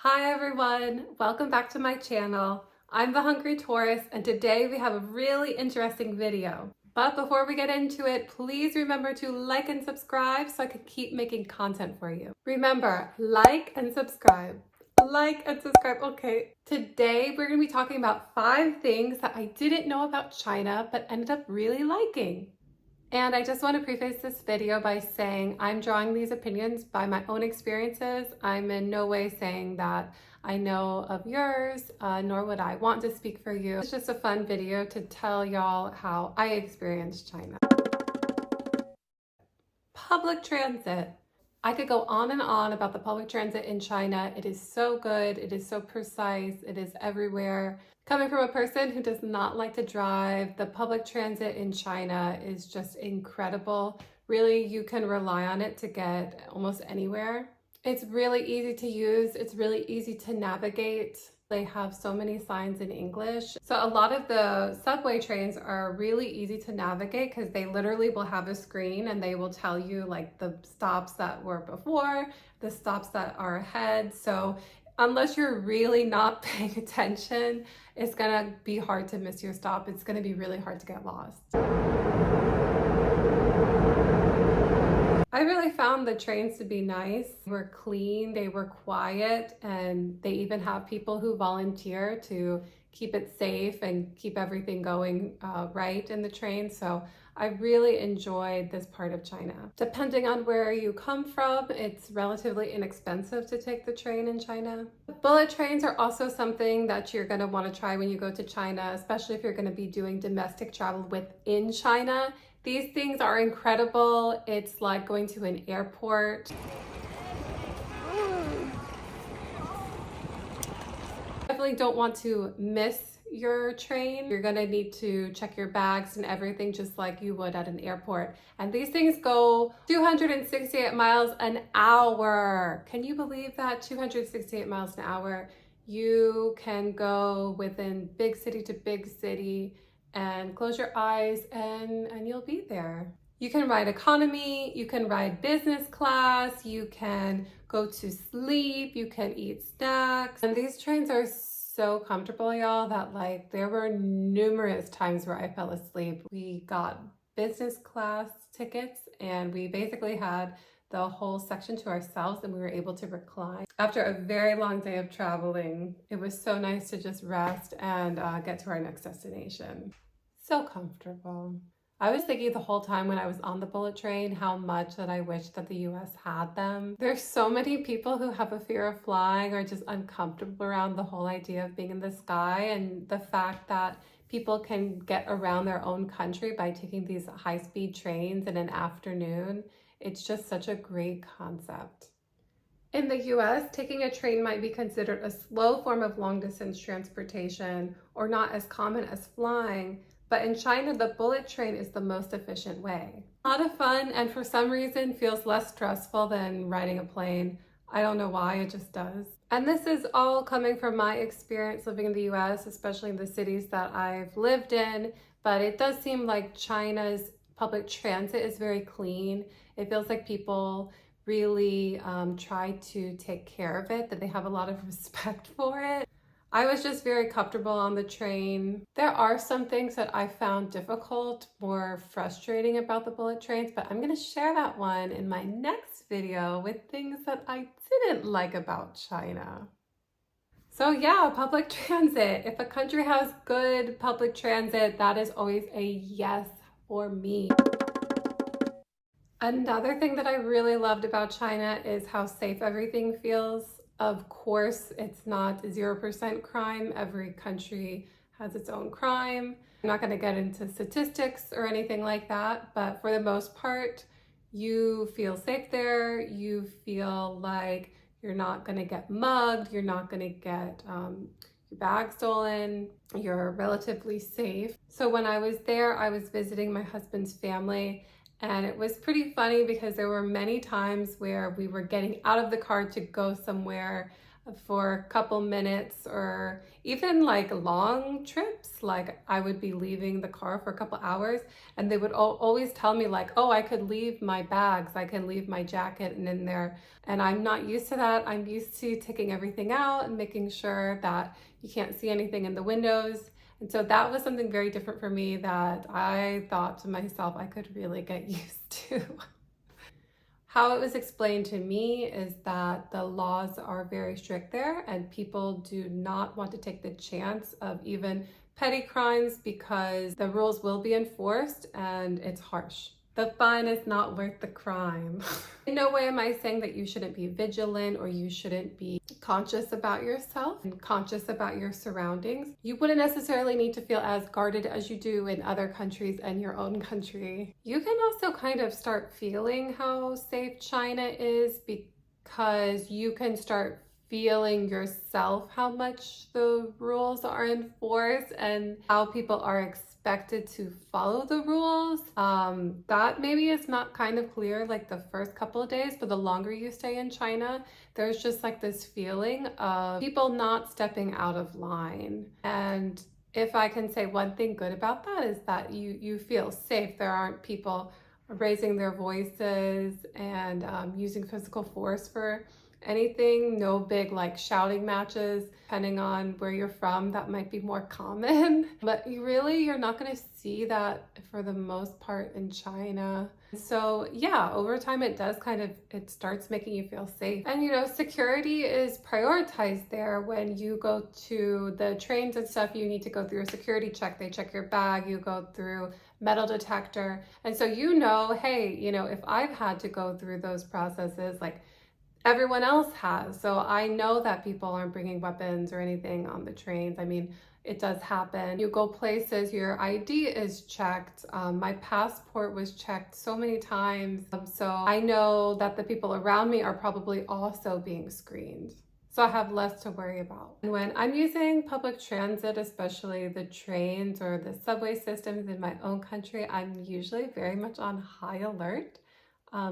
Hi everyone, welcome back to my channel. I'm the Hungry Taurus and today we have a really interesting video. But before we get into it, please remember to like and subscribe so I can keep making content for you. Remember, like and subscribe. Like and subscribe. Okay, today we're going to be talking about 5 things that I didn't know about China but ended up really liking. And I just want to preface this video by saying I'm drawing these opinions by my own experiences. I'm in no way saying that I know of yours, nor would I want to speak for you. It's just a fun video to tell y'all how I experienced China. Public transit. I could go on and on about the public transit in China. It is so good. It is so precise. It is everywhere. Coming from a person who does not like to drive, the public transit in China is just incredible. Really, you can rely on it to get almost anywhere. It's really easy to use. It's really easy to navigate. They have so many signs in English. So a lot of the subway trains are really easy to navigate because they literally will have a screen and they will tell you like the stops that were before, the stops that are ahead. So unless you're really not paying attention, it's gonna be hard to miss your stop. It's gonna be really hard to get lost. I really found the trains to be nice. They were clean, they were quiet, and they even have people who volunteer to keep it safe and keep everything going right in the train. So I really enjoyed this part of China. Depending on where you come from, it's relatively inexpensive to take the train in China. Bullet trains are also something that you're going to want to try when you go to China, especially if you're going to be doing domestic travel within China. These things are incredible. It's like going to an airport. Definitely don't want to miss your train. You're gonna need to check your bags and everything just like you would at an airport. And these things go 268 miles an hour. Can you believe that? 268 miles an hour. You can go within big city to big city and close your eyes and you'll be there. You can ride economy, you can ride business class, you can go to sleep, you can eat snacks. And these trains are so comfortable, y'all, that like there were numerous times where I fell asleep. We got business class tickets and we basically had the whole section to ourselves and we were able to recline. After a very long day of traveling, it was so nice to just rest and get to our next destination. So comfortable. I was thinking the whole time when I was on the bullet train how much that I wish that the US had them. There's so many people who have a fear of flying or just uncomfortable around the whole idea of being in the sky, and the fact that people can get around their own country by taking these high-speed trains in an afternoon. It's just such a great concept. In the US, taking a train might be considered a slow form of long-distance transportation or not as common as flying, but in China, the bullet train is the most efficient way. A lot of fun, and for some reason feels less stressful than riding a plane. I don't know why, it just does. And this is all coming from my experience living in the US, especially in the cities that I've lived in, but it does seem like China's public transit is very clean. It feels like people really try to take care of it, that they have a lot of respect for it. I was just very comfortable on the train. There are some things that I found difficult or frustrating about the bullet trains, but I'm gonna share that one in my next video with things that I didn't like about China. So yeah, public transit. If a country has good public transit, that is always a yes for me. Another thing that I really loved about China is how safe everything feels. Of course, it's not 0% crime. Every country has its own crime. I'm not going to get into statistics or anything like that, but for the most part, you feel safe there. You feel like you're not going to get mugged. You're not going to get your bag stolen. You're relatively safe. So when I was there, I was visiting my husband's family. And it was pretty funny because there were many times where we were getting out of the car to go somewhere for a couple minutes, or even like long trips. Like I would be leaving the car for a couple hours and they would always tell me like, oh, I could leave my bags, I can leave my jacket and in there. And I'm not used to that. I'm used to taking everything out and making sure that you can't see anything in the windows. And so that was something very different for me that I thought to myself I could really get used to. How it was explained to me is that the laws are very strict there and people do not want to take the chance of even petty crimes because the rules will be enforced and it's harsh. The fine is not worth the crime. In no way am I saying that you shouldn't be vigilant or you shouldn't be conscious about yourself and conscious about your surroundings. You wouldn't necessarily need to feel as guarded as you do in other countries and your own country. You can also kind of start feeling how safe China is because you can start feeling yourself how much the rules are enforced and how people are expected to follow the rules. That maybe is not kind of clear like the first couple of days, but the longer you stay in China, there's just like this feeling of people not stepping out of line. And if I can say one thing good about that is that you feel safe. There aren't people raising their voices and using physical force for anything. No big like shouting matches. Depending on where you're from, that might be more common. But you're not going to see that for the most part in China. So yeah, over time it starts making you feel safe. And security is prioritized there. When you go to the trains and stuff, you need to go through a security check. They check your bag, you go through metal detector. And so hey, if I've had to go through those processes, like everyone else has. So I know that people aren't bringing weapons or anything on the trains. I mean, it does happen. You go places, your ID is checked. My passport was checked so many times. So I know that the people around me are probably also being screened. So I have less to worry about. And when I'm using public transit, especially the trains or the subway systems in my own country, I'm usually very much on high alert.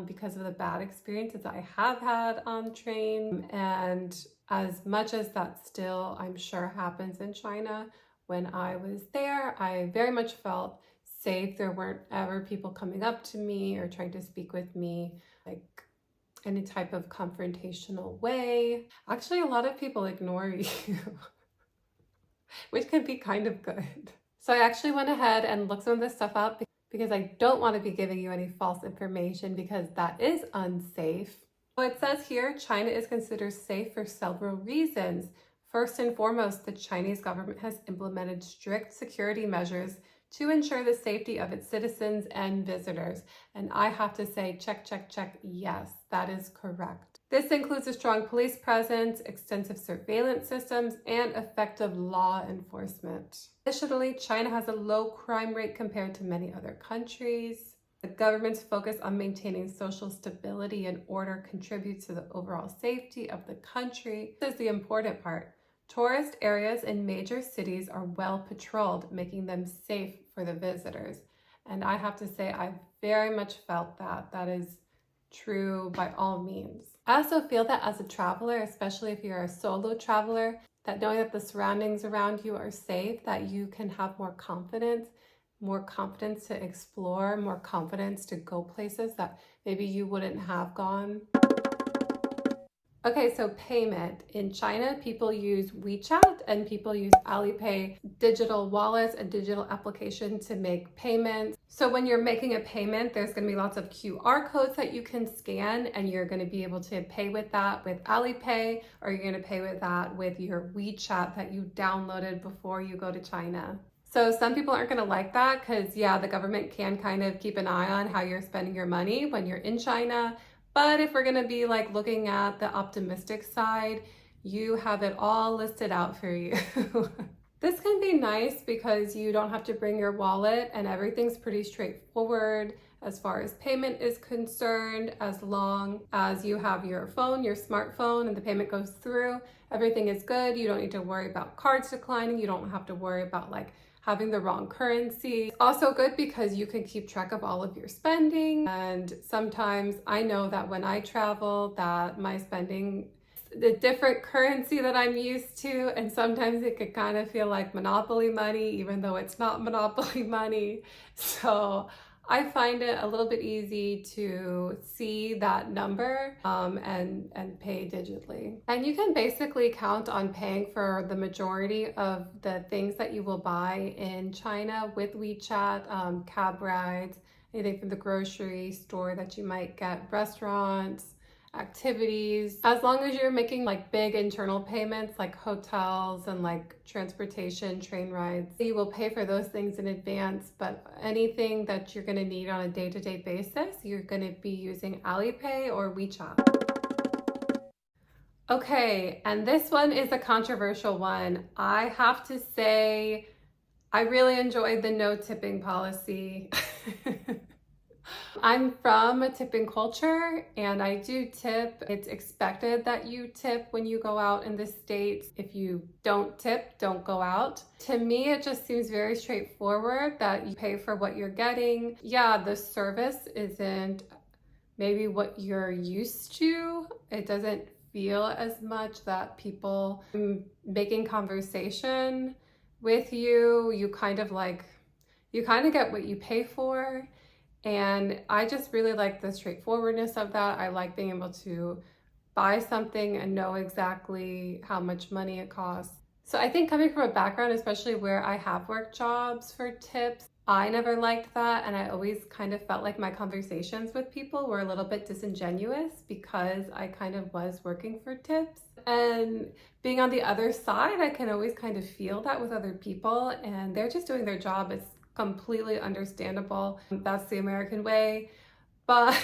Because of the bad experiences I have had on train. And as much as that still, I'm sure, happens in China, when I was there, I very much felt safe. There weren't ever people coming up to me or trying to speak with me like any type of confrontational way. Actually, a lot of people ignore you, which can be kind of good. So I actually went ahead and looked some of this stuff up because I don't want to be giving you any false information because that is unsafe. So it says here, China is considered safe for several reasons. First and foremost, the Chinese government has implemented strict security measures to ensure the safety of its citizens and visitors. And I have to say, check, check, check, yes, that is correct. This includes a strong police presence, extensive surveillance systems, and effective law enforcement. Additionally, China has a low crime rate compared to many other countries. The government's focus on maintaining social stability and order contributes to the overall safety of the country. This is the important part. Tourist areas in major cities are well patrolled, making them safe for the visitors. And I have to say, I very much felt that. That is true by all means. I also feel that as a traveler, especially if you're a solo traveler, that knowing that the surroundings around you are safe, that you can have more confidence to explore, more confidence to go places that maybe you wouldn't have gone. Okay, so payment. In China, people use WeChat and people use Alipay digital wallets and digital applications to make payments. So when you're making a payment, there's going to be lots of QR codes that you can scan, and you're going to be able to pay with that with Alipay, or you're going to pay with that with your WeChat that you downloaded before you go to China. So some people aren't going to like that because, yeah, the government can kind of keep an eye on how you're spending your money when you're in China. But if we're going to be like looking at the optimistic side, you have it all listed out for you. This can be nice because you don't have to bring your wallet and everything's pretty straightforward as far as payment is concerned. As long as you have your phone, your smartphone, and the payment goes through, everything is good. You don't need to worry about cards declining. You don't have to worry about like having the wrong currency. It's also good because you can keep track of all of your spending. And sometimes I know that when I travel that my spending the different currency that I'm used to, and sometimes it could kind of feel like monopoly money, even though it's not monopoly money. So I find it a little bit easy to see that number and pay digitally. And you can basically count on paying for the majority of the things that you will buy in China with WeChat, cab rides, anything from the grocery store that you might get, restaurants, activities. As long as you're making like big internal payments like hotels and like transportation, train rides, you will pay for those things in advance. But anything that you're going to need on a day-to-day basis, you're going to be using Alipay or WeChat. Okay, and this one is a controversial one. I have to say, I really enjoyed the no tipping policy. I'm from a tipping culture and I do tip. It's expected that you tip when you go out in the States. If you don't tip, don't go out. To me, it just seems very straightforward that you pay for what you're getting. Yeah, the service isn't maybe what you're used to. It doesn't feel as much that people making conversation with you. You kind of get what you pay for. And I just really like the straightforwardness of that. I like being able to buy something and know exactly how much money it costs. So I think coming from a background, especially where I have worked jobs for tips, I never liked that. And I always kind of felt like my conversations with people were a little bit disingenuous because I kind of was working for tips. And being on the other side, I can always kind of feel that with other people and they're just doing their job. It's completely understandable. That's the American way. But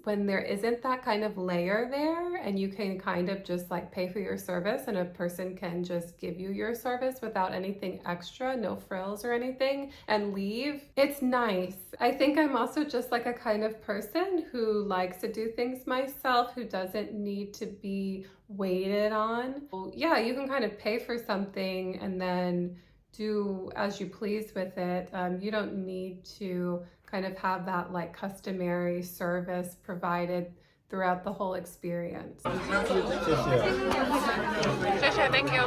when there isn't that kind of layer there and you can kind of just like pay for your service and a person can just give you your service without anything extra, no frills or anything, and leave, it's nice. I think I'm also just like a kind of person who likes to do things myself, who doesn't need to be waited on. Well, yeah, you can kind of pay for something and then do as you please with it. You don't need to kind of have that like customary service provided throughout the whole experience. 谢谢 thank you.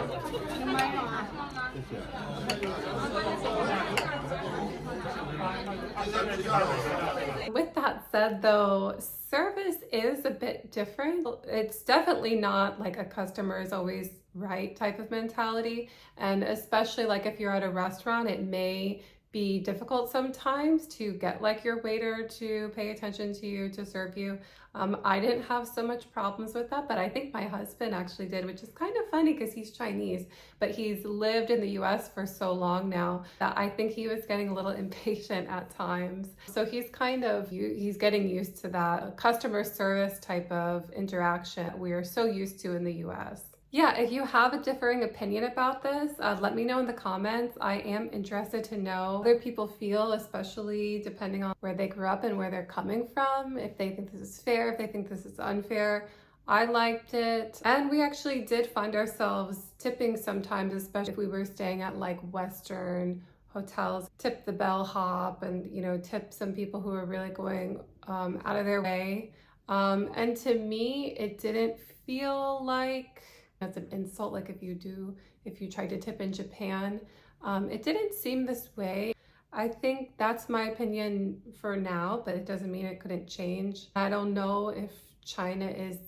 With that said though, service is a bit different. It's definitely not like a customer is always right type of mentality. And especially like if you're at a restaurant, it may be difficult sometimes to get like your waiter to pay attention to you, to serve you. I didn't have so much problems with that, but I think my husband actually did, which is kind of funny because he's Chinese, but he's lived in the US for so long now that I think he was getting a little impatient at times. So he's getting used to that customer service type of interaction we are so used to in the US. Yeah, if you have a differing opinion about this, let me know in the comments. I am interested to know how other people feel, especially depending on where they grew up and where they're coming from, if they think this is fair, if they think this is unfair. I liked it. And we actually did find ourselves tipping sometimes, especially if we were staying at like Western hotels, tip the bellhop and, tip some people who are really going out of their way. And to me, it didn't feel like as an insult, like if you tried to tip in Japan. It didn't seem this way. I think that's my opinion for now, but it doesn't mean it couldn't change. I don't know if China is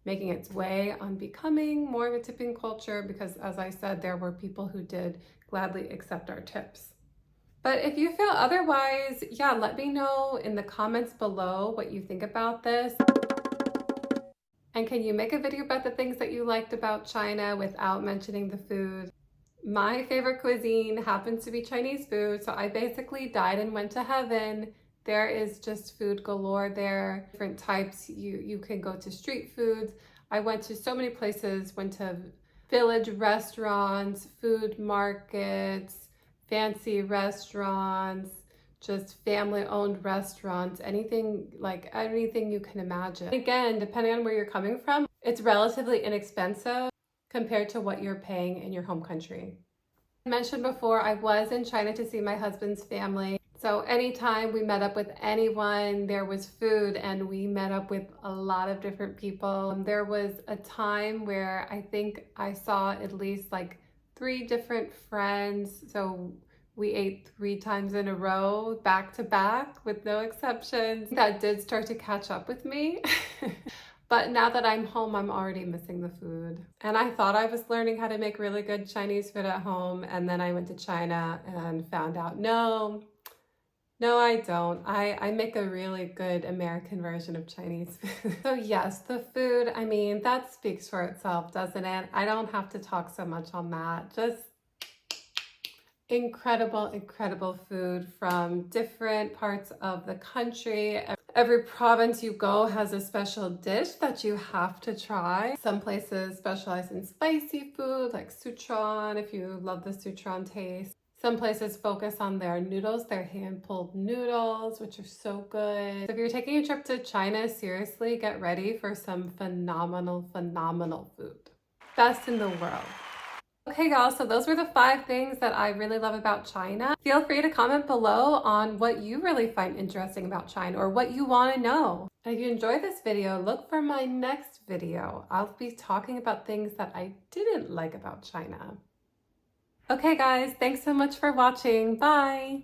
making its way on becoming more of a tipping culture because, as I said, there were people who did gladly accept our tips. But if you feel otherwise, yeah, let me know in the comments below what you think about this. And can you make a video about the things that you liked about China without mentioning the food? My favorite cuisine happens to be Chinese food, so I basically died and went to heaven. There is just food galore there, different types. You can go to street foods. I went to so many places, went to village restaurants, food markets, fancy restaurants, just family-owned restaurants, anything you can imagine. Again, depending on where you're coming from, it's relatively inexpensive compared to what you're paying in your home country. I mentioned before, I was in China to see my husband's family. So anytime we met up with anyone, there was food, and we met up with a lot of different people. There was a time where I think I saw at least like 3 different friends. So we ate 3 times in a row, back to back, with no exceptions. That did start to catch up with me. But now that I'm home, I'm already missing the food. And I thought I was learning how to make really good Chinese food at home. And then I went to China and found out, no, I don't. I make a really good American version of Chinese food. So yes, the food, I mean, that speaks for itself, doesn't it? I don't have to talk so much on that. Just incredible food from different parts of the country. Every province you go has a special dish that you have to try. Some places specialize in spicy food like Sichuan, if you love the Sichuan taste. Some places focus on their noodles, their hand-pulled noodles, which are so good. So if you're taking a trip to China, seriously, get ready for some phenomenal food. Best in the world. Okay, y'all, so those were the 5 things that I really love about China. Feel free to comment below on what you really find interesting about China or what you want to know. If you enjoyed this video, look for my next video. I'll be talking about things that I didn't like about China. Okay, guys, thanks so much for watching. Bye!